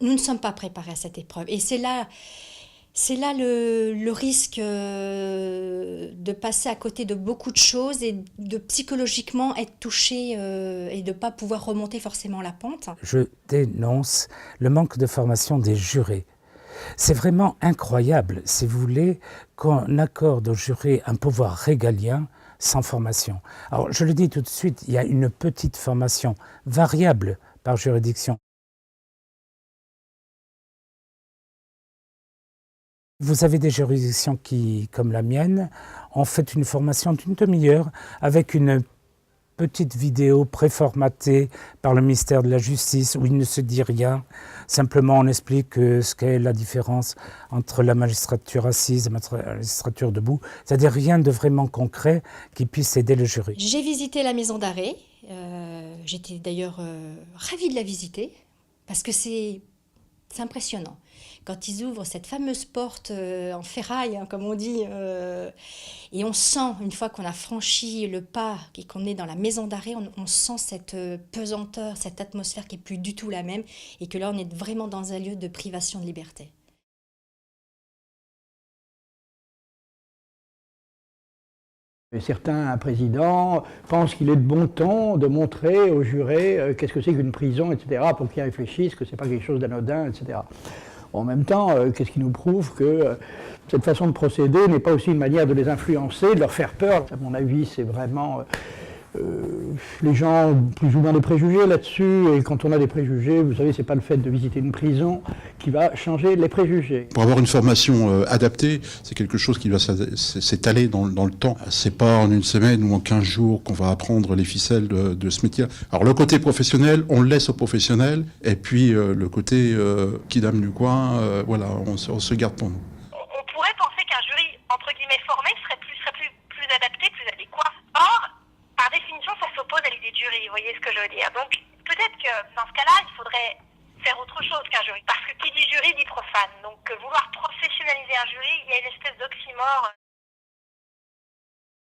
Nous ne sommes pas préparés à cette épreuve. Et c'est là le risque de passer à côté de beaucoup de choses et de psychologiquement être touché et de ne pas pouvoir remonter forcément la pente. Je dénonce le manque de formation des jurés. C'est vraiment incroyable, si vous voulez, qu'on accorde aux jurés un pouvoir régalien sans formation. Alors, je le dis tout de suite, il y a une petite formation variable par juridiction. Vous avez des juridictions qui, comme la mienne, ont fait une formation d'une demi-heure avec une petite vidéo préformatée par le ministère de la Justice où il ne se dit rien. Simplement, on explique ce qu'est la différence entre la magistrature assise et la magistrature debout. C'est-à-dire rien de vraiment concret qui puisse aider le jury. J'ai visité la maison d'arrêt. J'étais d'ailleurs ravie de la visiter parce que c'est impressionnant. Quand ils ouvrent cette fameuse porte en ferraille, comme on dit, et on sent, une fois qu'on a franchi le pas et qu'on est dans la maison d'arrêt, on sent cette pesanteur, cette atmosphère qui n'est plus du tout la même, et que là, on est vraiment dans un lieu de privation de liberté. Et certains présidents pensent qu'il est de bon ton de montrer aux jurés qu'est-ce que c'est qu'une prison, etc., pour qu'ils réfléchissent, que ce n'est pas quelque chose d'anodin, etc. En même temps, qu'est-ce qui nous prouve que cette façon de procéder n'est pas aussi une manière de les influencer, de leur faire peur. À mon avis, c'est vraiment... les gens ont plus ou moins des préjugés là-dessus, et quand on a des préjugés, vous savez, c'est pas le fait de visiter une prison qui va changer les préjugés. Pour avoir une formation adaptée, c'est quelque chose qui va s'étaler dans le temps. C'est pas en une semaine ou en 15 jours qu'on va apprendre les ficelles de ce métier. Alors le côté professionnel, on le laisse aux professionnels, et puis le côté kidam du coin, voilà, on se garde pour nous. On pourrait penser qu'un jury, entre guillemets, formé serait plus adapté, plus adéquat. Or, par définition, ça s'oppose à l'idée de jury, vous voyez ce que je veux dire. Donc, peut-être que dans ce cas-là, il faudrait faire autre chose qu'un jury. Parce que qui dit jury dit profane. Donc, vouloir professionnaliser un jury, il y a une espèce d'oxymore.